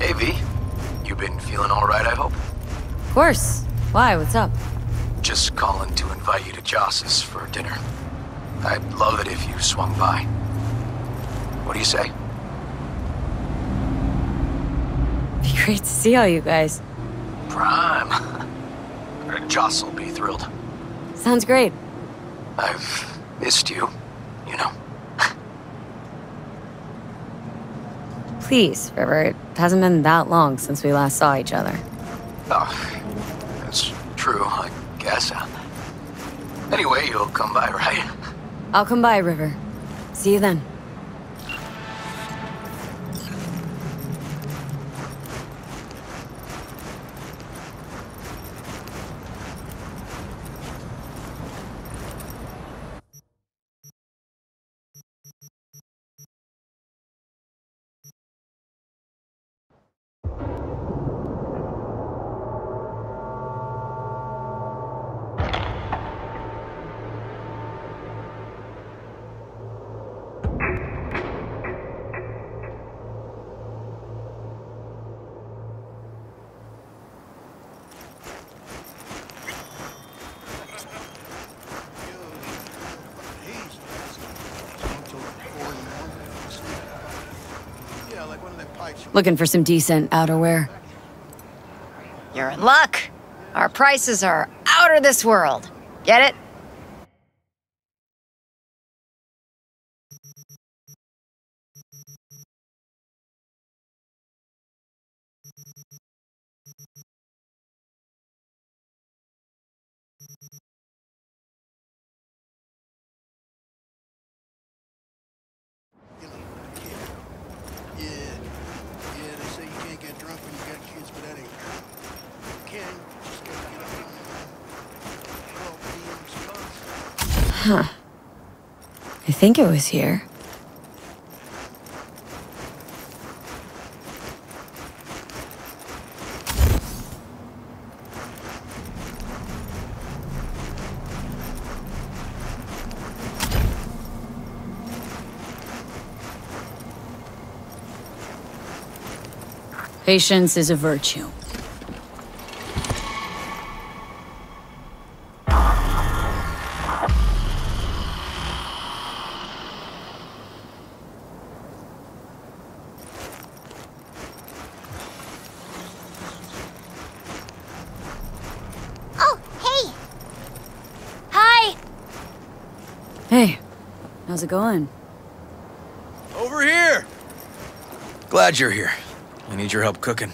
Hey, V. You been feeling all right, I hope? Of course. Why? What's up? Just calling to invite you to Joss's for dinner. I'd love it if you swung by. What do you say? Be great to see all you guys. Prime. Joss will be thrilled. Sounds great. I've missed you, you know. Please, River, it hasn't been that long since we last saw each other. Oh, that's true, I guess. Anyway, you'll come by, right? I'll come by, River. See you then. Looking for some decent outerwear. You're in luck. Our prices are out of this world. Get it? Huh. I think it was here. Patience is a virtue. Hey, how's it going? Over here! Glad you're here. I need your help cooking.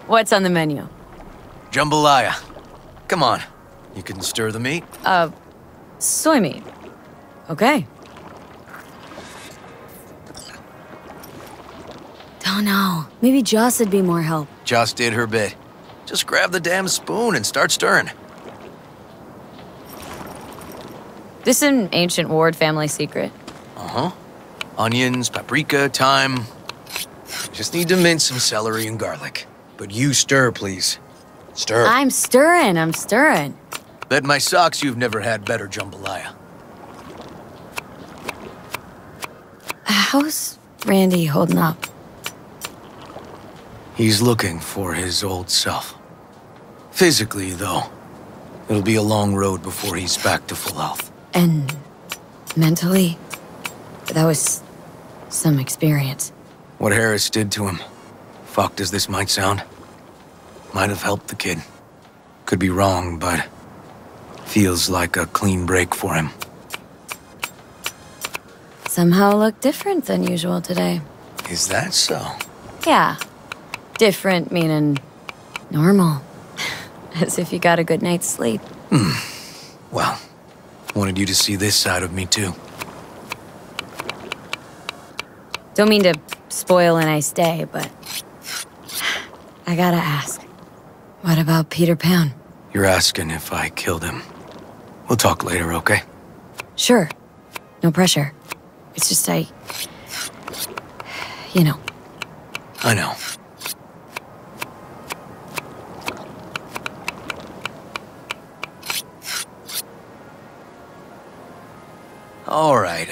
What's on the menu? Jambalaya. Come on. You can stir the meat? Soy meat. Okay. Don't know. Maybe Joss would be more help. Joss did her bit. Just grab the damn spoon and start stirring. This an ancient Ward family secret? Uh-huh. Onions, paprika, thyme. Just need to mince some celery and garlic. But you stir, please. Stir. I'm stirring. Bet my socks you've never had better jambalaya. How's Randy holding up? He's looking for his old self. Physically, though, it'll be a long road before he's back to full health. And mentally, that was some experience. What Harris did to him, fucked as this might sound, might have helped the kid. Could be wrong, but feels like a clean break for him. Somehow look different than usual today. Is that so? Yeah. Different meaning normal. As if you got a good night's sleep. Well, wanted you to see this side of me, too. Don't mean to spoil a nice day, but I gotta ask. What about Peter Pan? You're asking if I killed him. We'll talk later, okay? Sure. No pressure. It's just you know. I know. All right.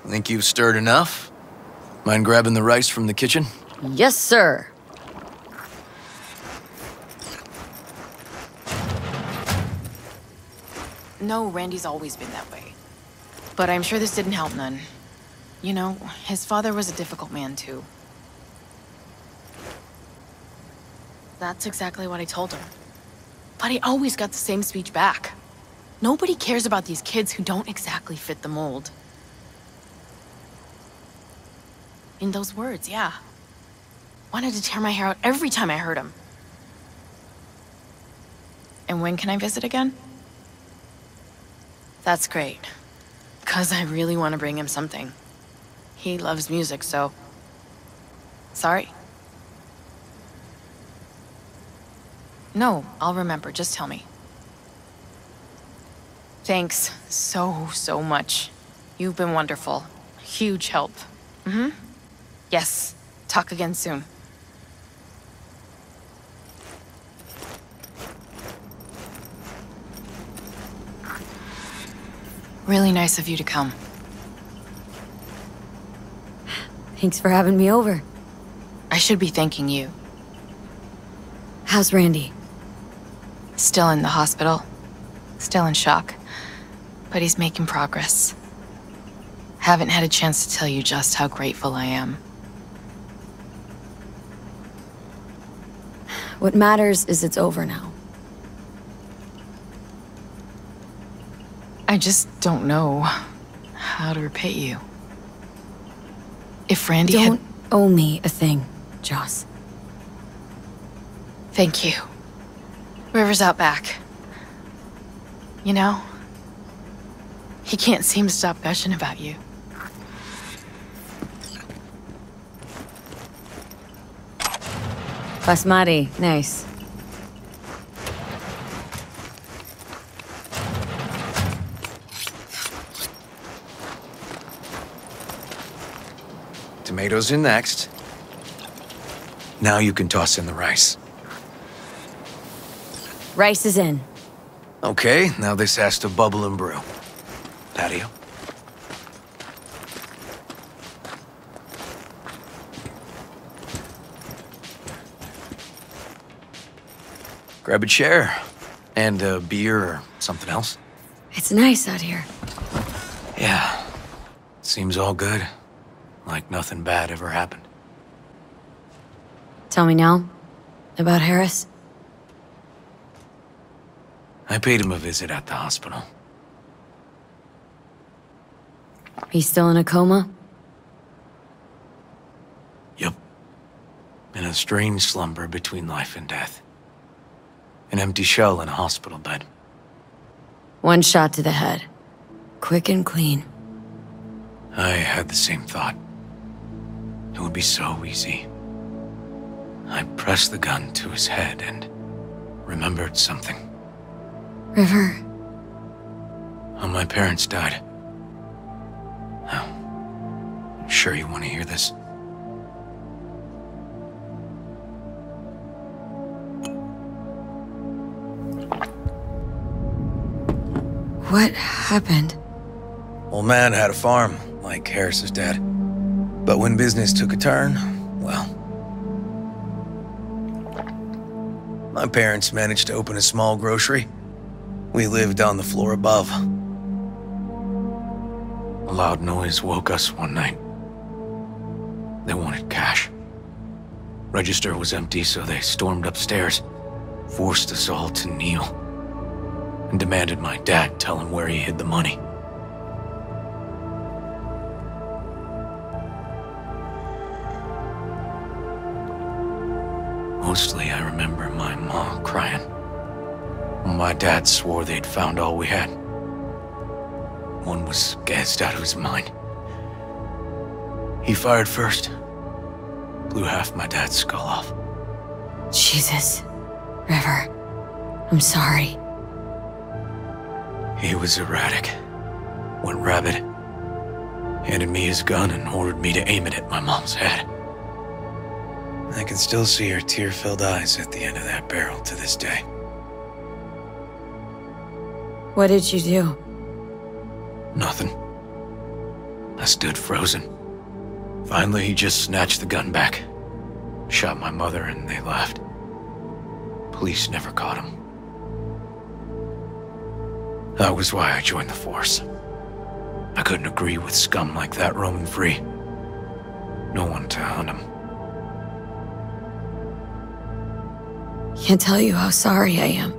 Think you've stirred enough? Mind grabbing the rice from the kitchen? Yes, sir. No, Randy's always been that way. But I'm sure this didn't help none. You know, his father was a difficult man, too. That's exactly what I told him. But I always got the same speech back. Nobody cares about these kids who don't exactly fit the mold. In those words, yeah. Wanted to tear my hair out every time I heard him. And when can I visit again? That's great. 'Cause I really want to bring him something. He loves music, so... Sorry? No, I'll remember. Just tell me. Thanks so much. You've been wonderful. Huge help. Yes. Talk again soon. Really nice of you to come. Thanks for having me over. I should be thanking you. How's Randy? Still in the hospital. Still in shock. But he's making progress. Haven't had a chance to tell you just how grateful I am. What matters is it's over now. I just don't know how to repay you. If Randy Don't owe me a thing, Joss. Thank you. River's out back. You know, he can't seem to stop gushing about you. Basmati, nice. Tomatoes in next. Now you can toss in the rice. Rice is in. Okay, now this has to bubble and brew. Patio. Grab a chair. And a beer or something else. It's nice out here. Yeah. Seems all good. Like nothing bad ever happened. Tell me now about Harris. I paid him a visit at the hospital. He's still in a coma? Yup. In a strange slumber between life and death. An empty shell in a hospital bed. One shot to the head. Quick and clean. I had the same thought. It would be so easy. I pressed the gun to his head and remembered something. River. When my parents died. Oh, I'm sure you want to hear this. What happened? Old man had a farm, like Harris's dad. But when business took a turn, well... My parents managed to open a small grocery. We lived on the floor above. A loud noise woke us one night. They wanted cash. Register was empty, so they stormed upstairs, forced us all to kneel, and demanded my dad tell him where he hid the money. Mostly, I remember my mom crying. My dad swore they'd found all we had. One was gassed out of his mind. He fired first. Blew half my dad's skull off. Jesus. River. I'm sorry. He was erratic. Went rabid. Handed me his gun and ordered me to aim it at my mom's head. I can still see her tear-filled eyes at the end of that barrel to this day. What did you do? Nothing. I stood frozen. Finally, he just snatched the gun back. Shot my mother and they left. Police never caught him. That was why I joined the force. I couldn't agree with scum like that roaming free. No one to hunt him. Can't tell you how sorry I am.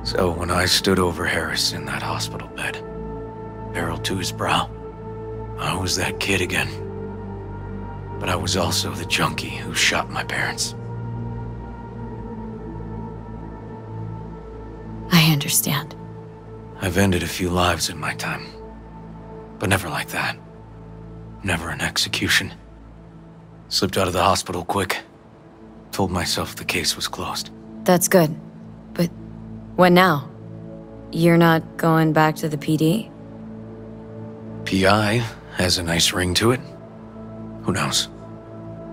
So when I stood over Harris in that hospital bed, barrel to his brow, I was that kid again. But I was also the junkie who shot my parents. I understand. I've ended a few lives in my time, but never like that. Never an execution. Slipped out of the hospital quick. Told myself the case was closed. That's good. But what now? You're not going back to the PD? PI has a nice ring to it. Who knows?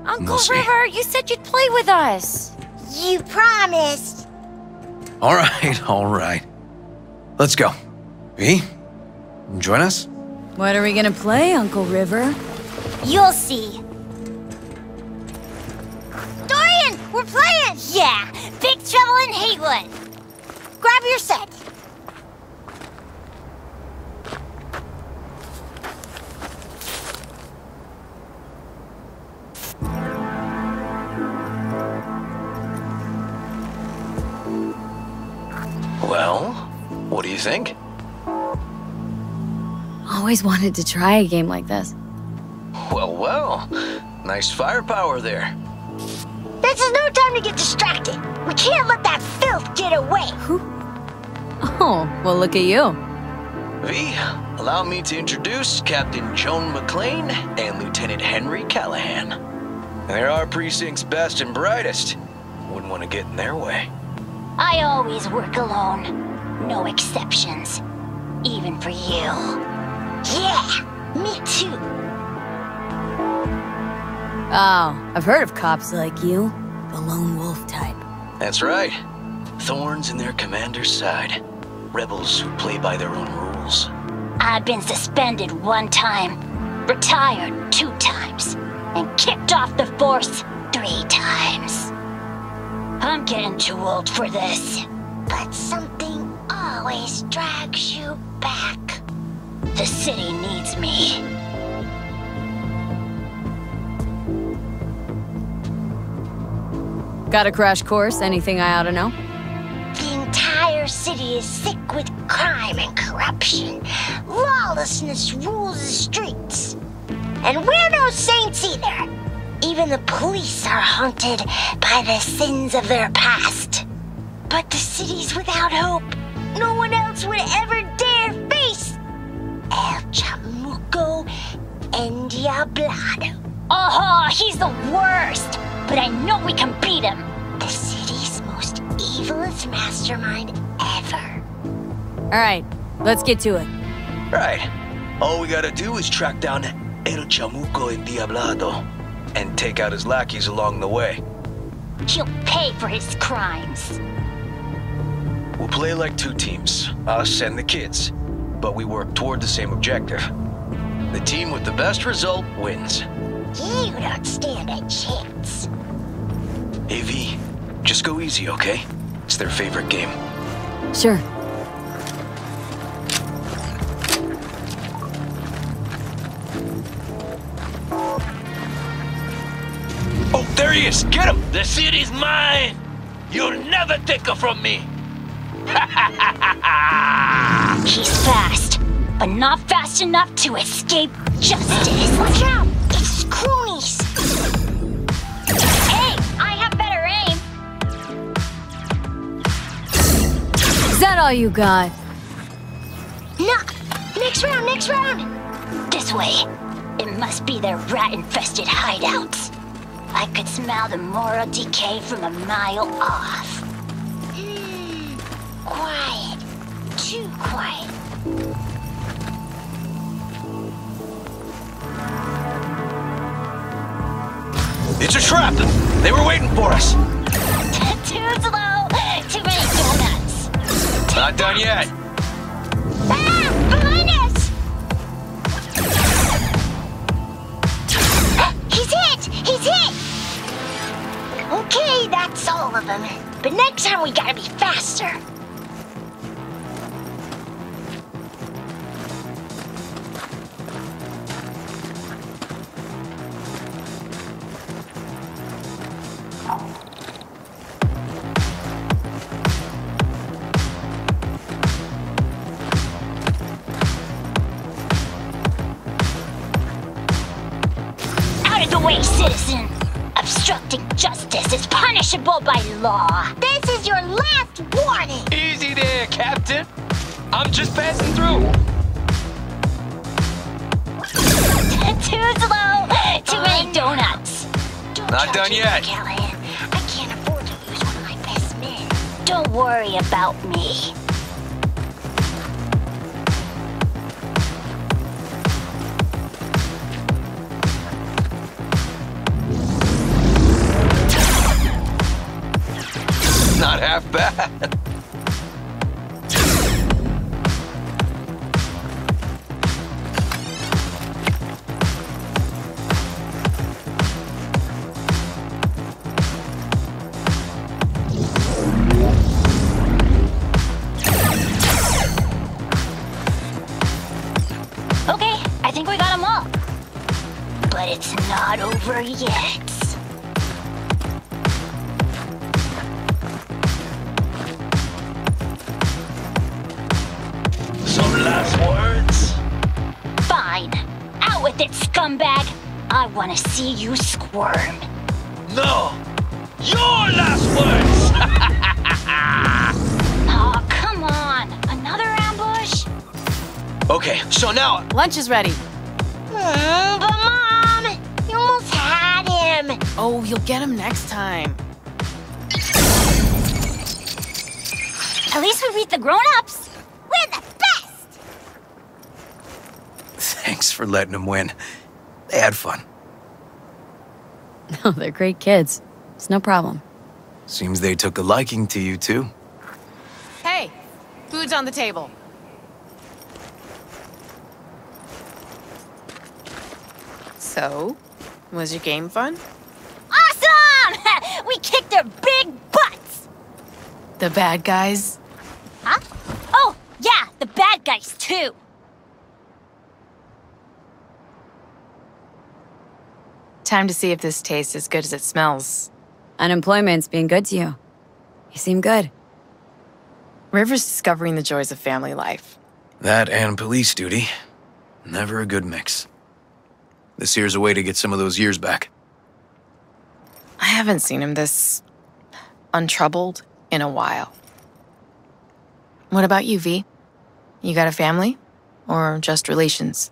Uncle We'll see. River, you said you'd play with us. You promised. All right. Let's go. V, join us? What are we gonna play, Uncle River? You'll see. Dorian, we're playing! Yeah, Big Trouble in Haywood. Grab your set. Well, what do you think? Always wanted to try a game like this. Well. Nice firepower there. This is no time to get distracted. We can't let that filth get away. Oh, well, look at you. V, allow me to introduce Captain Joan McClane and Lieutenant Henry Callahan. They're our precinct's best and brightest. Wouldn't want to get in their way. I always work alone. No exceptions. Even for you. Yeah, me too. Oh, I've heard of cops like you. The lone wolf type. That's right. Thorns in their commander's side. Rebels who play by their own rules. I've been suspended 1 time, retired 2 times, and kicked off the force 3 times. I'm getting too old for this. But something always drags you back. The city needs me. Got a crash course? Anything I ought to know? The entire city is sick with crime and corruption. Lawlessness rules the streets. And we're no saints either. Even the police are haunted by the sins of their past. But the city's without hope. No one else would ever dare face El Chamuco Endiablado. Oh, he's the worst. But I know we can beat him. The city's most evilest mastermind ever. All right, let's get to it. Right. All we gotta do is track down El Chamuco Endiablado and take out his lackeys along the way. He'll pay for his crimes. We'll play like 2 teams, us and the kids, but we work toward the same objective. The team with the best result wins. You don't stand a chance. Hey V, just go easy, okay? It's their favorite game. Sure. Oh, there he is! Get him! The city's mine! You'll never take her from me! He's fast, but not fast enough to escape justice. Watch out! It's cronies! Hey, I have better aim! Is that all you got? No! Next round! This way. It must be their rat-infested hideouts. I could smell the moral decay from a mile off. Quiet. Too quiet. It's a trap! They were waiting for us! Too slow. Too many donuts. Not done yet. Ah! Behind us! And we gotta be faster. Out of the way, citizen! Obstructing justice is punishable by law. This is your last warning! Easy there, Captain. I'm just passing through. Too slow! Too many donuts! Don't Not judge done me, yet. Callahan. I can't afford to lose one of my best men. Don't worry about me. Not half bad. Okay, I think we got them all. But it's not over yet. Some last words? Fine. Out with it, scumbag. I want to see you squirm. No. Your last words. Oh, come on. Another ambush? Okay, so now Lunch is ready. But Mom, you almost had him. Oh, you'll get him next time. At least we beat the grown-ups. We're the best! Thanks for letting them win. They had fun. No, they're great kids. It's no problem. Seems they took a liking to you, too. Hey, food's on the table. So, was your game fun? Awesome! We kicked their big butts! The bad guys? Huh? Oh, yeah, the bad guys, too. Time to see if this tastes as good as it smells. Unemployment's being good to you. You seem good. River's discovering the joys of family life. That and police duty. Never a good mix. This here's a way to get some of those years back. I haven't seen him this untroubled in a while. What about you, V? You got a family? Or just relations?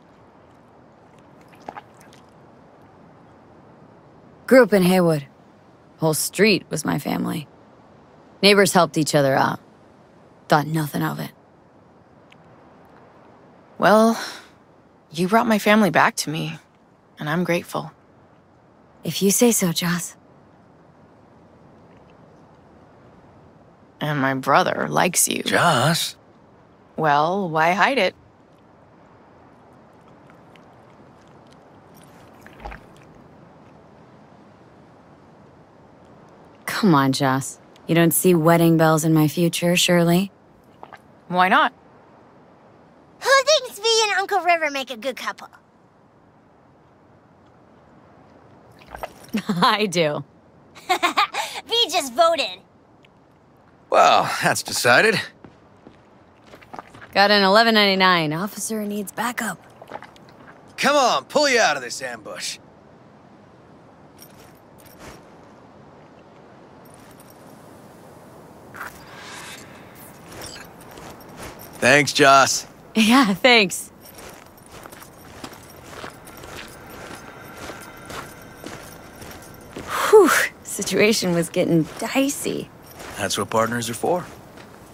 Grew up in Haywood. Whole street was my family. Neighbors helped each other out. Thought nothing of it. Well, you brought my family back to me, and I'm grateful. If you say so, Joss. And my brother likes you. Joss? Well, why hide it? Come on, Joss. You don't see wedding bells in my future, surely? Why not? Who thinks V and Uncle River make a good couple? I do. V just voted. Well, that's decided. Got an 1199. Officer needs backup. Come on, pull you out of this ambush. Thanks, Joss. Yeah, thanks. Whew, situation was getting dicey. That's what partners are for.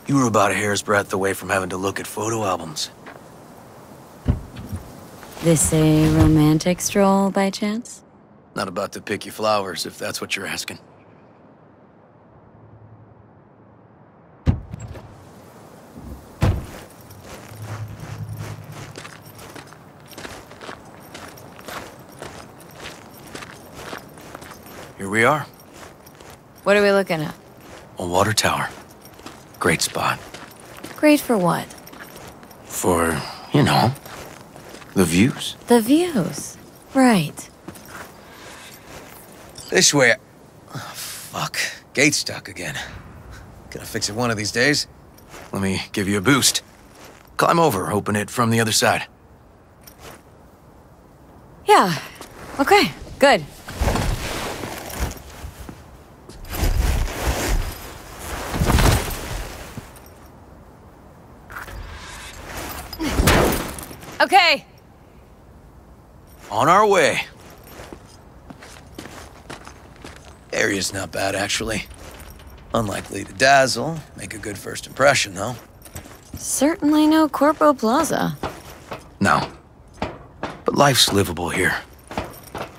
You were about a hair's breadth away from having to look at photo albums. This a romantic stroll by chance? Not about to pick you flowers, if that's what you're asking. Here we are, What are we looking at? a water tower. Great spot. Great for what? For, you know, the views. The views. Right. This way. Oh, fuck. Gate's stuck again. Gonna fix it one of these days. Let me give you a boost. Climb over, open it from the other side. Yeah. Okay, good. Okay. On our way. Area's not bad, actually. Unlikely to dazzle. Make a good first impression, though. Certainly no Corpo Plaza. No. But life's livable here.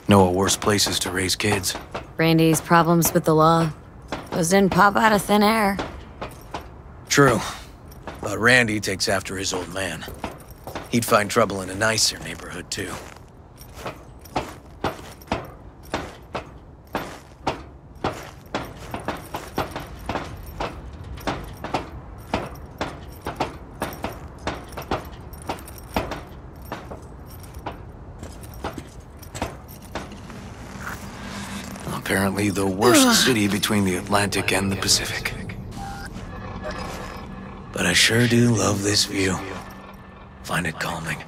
Know of worse places to raise kids. Randy's problems with the law. Those didn't pop out of thin air. True. But Randy takes after his old man. He'd find trouble in a nicer neighborhood, too. Apparently the worst city between the Atlantic and the Pacific. But I sure do love this view. Find it calming.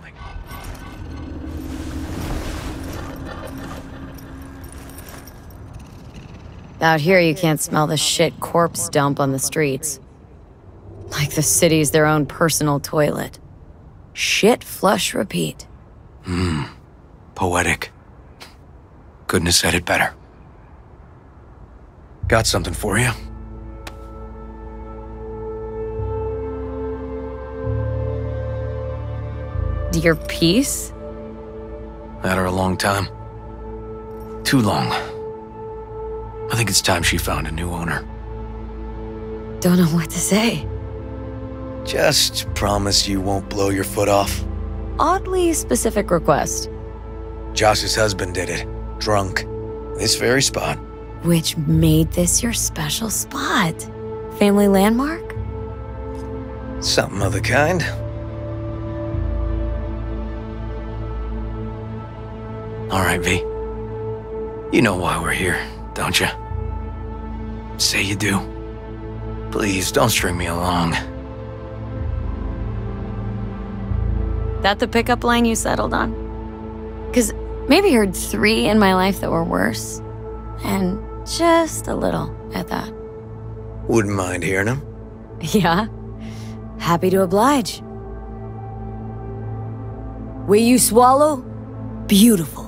Out here, you can't smell the shit corpse dump on the streets. Like the city's their own personal toilet. Shit, flush, repeat. Poetic. Couldn't have said it better. Got something for you. Your piece? Had her a long time. Too long. I think it's time she found a new owner. Don't know what to say. Just promise you won't blow your foot off. Oddly specific request. Josh's husband did it. Drunk. This very spot. Which made this your special spot? Family landmark? Something of the kind. All right, V. You know why we're here, don't you? Say you do. Please, don't string me along. That the pickup line you settled on? 'Cause maybe heard 3 in my life that were worse. And just a little at that. Wouldn't mind hearing him. Yeah. Happy to oblige. Will you swallow? Beautiful.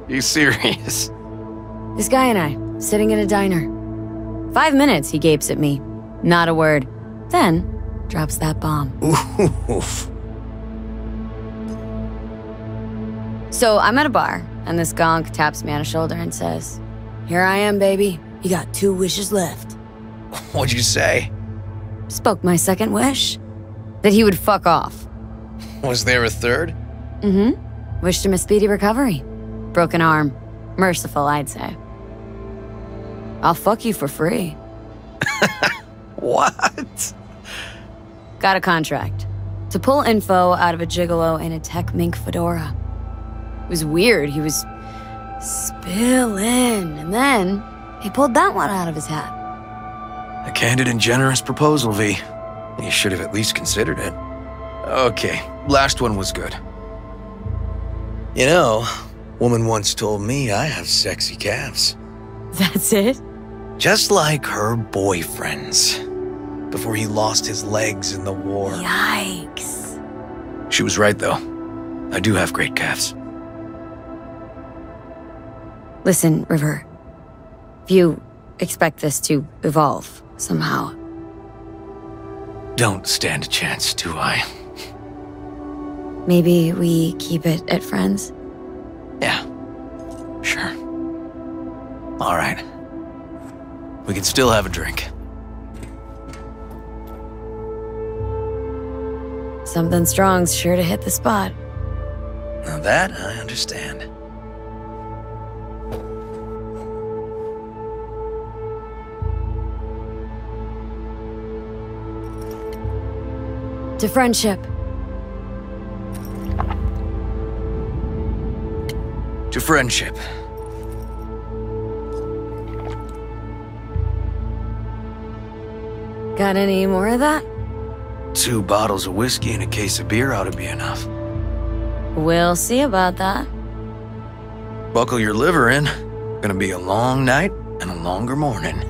You serious? This guy and I, sitting in a diner. 5 minutes, he gapes at me. Not a word. Then, drops that bomb. Oof. So I'm at a bar, and this gonk taps me on the shoulder and says, "Here I am, baby. You got 2 wishes left." What'd you say? Spoke my second wish. That he would fuck off. Was there a third? Mm-hmm. Wished him a speedy recovery. Broken arm. Merciful, I'd say. I'll fuck you for free. What? Got a contract. To pull info out of a gigolo in a tech mink fedora. It was weird. He was spilling. And then he pulled that one out of his hat. A candid and generous proposal, V. You should have at least considered it. Okay, last one was good. You know, woman once told me I have sexy calves. That's it? Just like her boyfriend's. Before he lost his legs in the war. Yikes. She was right, though. I do have great calves. Listen, River. If you expect this to evolve somehow. Don't stand a chance, do I? Maybe we keep it at friends? Yeah, sure. All right. We can still have a drink. Something strong's sure to hit the spot. Now that I understand. To friendship. To friendship. Got any more of that? 2 bottles of whiskey and a case of beer ought to be enough. We'll see about that. Buckle your liver in. Gonna be a long night and a longer morning.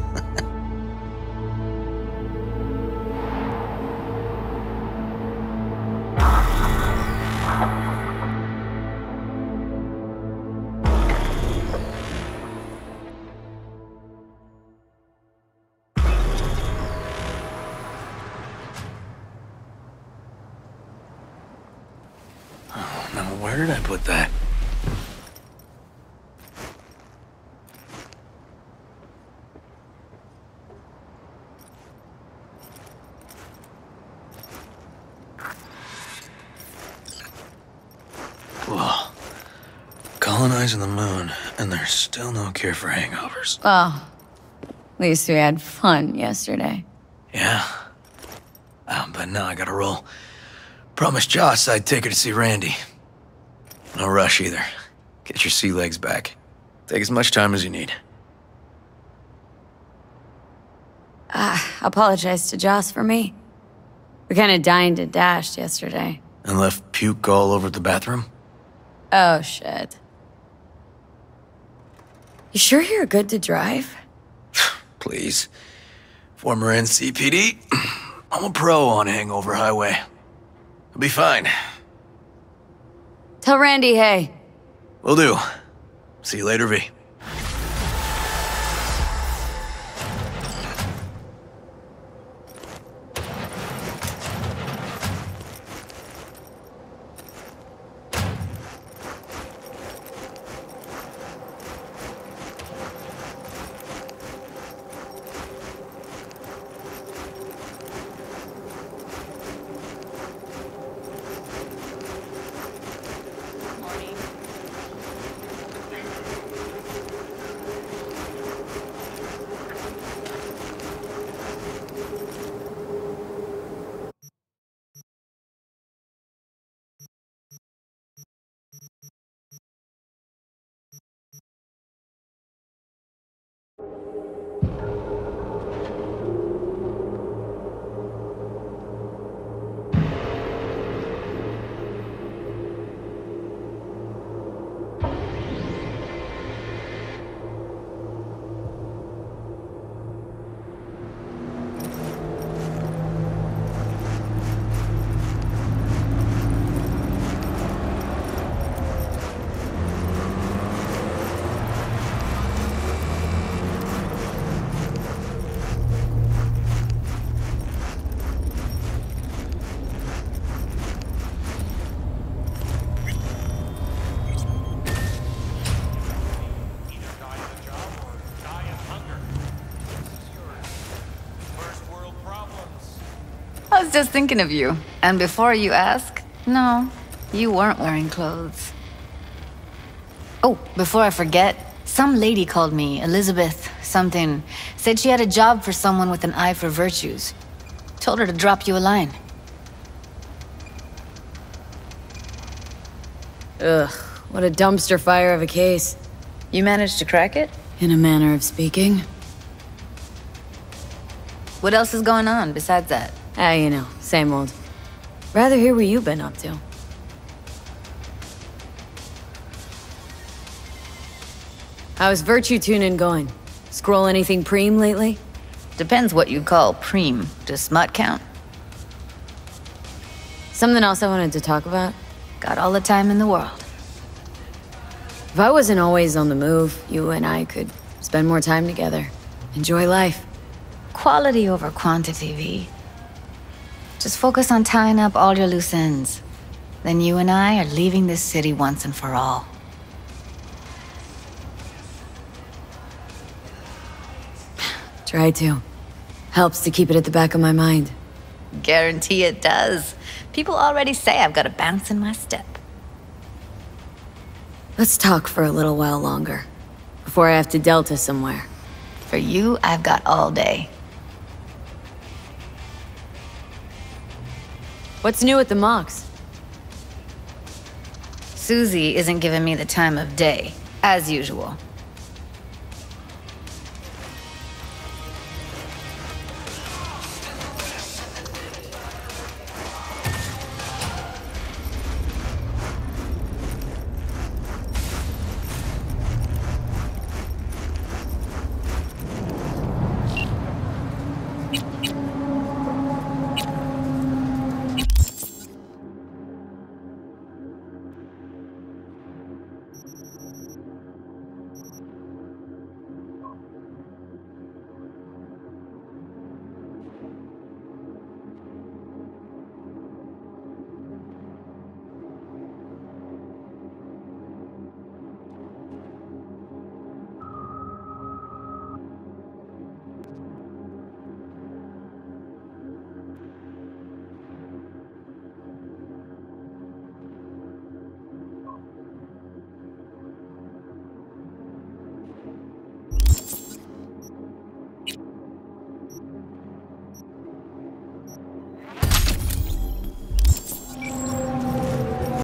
Now, where did I put that? Whoa. Colonizing the moon, and there's still no cure for hangovers. Well, at least we had fun yesterday. Yeah. But now I gotta roll. Promised Joss I'd take her to see Randy. No rush either. Get your sea legs back. Take as much time as you need. Apologize to Joss for me. We kinda dined and dashed yesterday. And left puke all over the bathroom? Oh, shit. You sure you're good to drive? Please. Former NCPD. I'm a pro on Hangover Highway. I'll be fine. Tell Randy, hey. Will do. See you later, V. I was just thinking of you. And before you ask, no, you weren't wearing clothes. Oh, before I forget, some lady called me, Elizabeth something, said she had a job for someone with an eye for virtues. Told her to drop you a line. Ugh, what a dumpster fire of a case. You managed to crack it? In a manner of speaking. What else is going on besides that? You know, same old. Rather hear what you've been up to. How's virtue tuning going? Scroll anything preem lately? Depends what you call preem. Does smut count? Something else I wanted to talk about? Got all the time in the world. If I wasn't always on the move, you and I could spend more time together. Enjoy life. Quality over quantity, V. Just focus on tying up all your loose ends. Then you and I are leaving this city once and for all. Try to. Helps to keep it at the back of my mind. Guarantee it does. People already say I've got a bounce in my step. Let's talk for a little while longer. Before I have to Delta somewhere. For you, I've got all day. What's new at the Mox? Susie isn't giving me the time of day, as usual.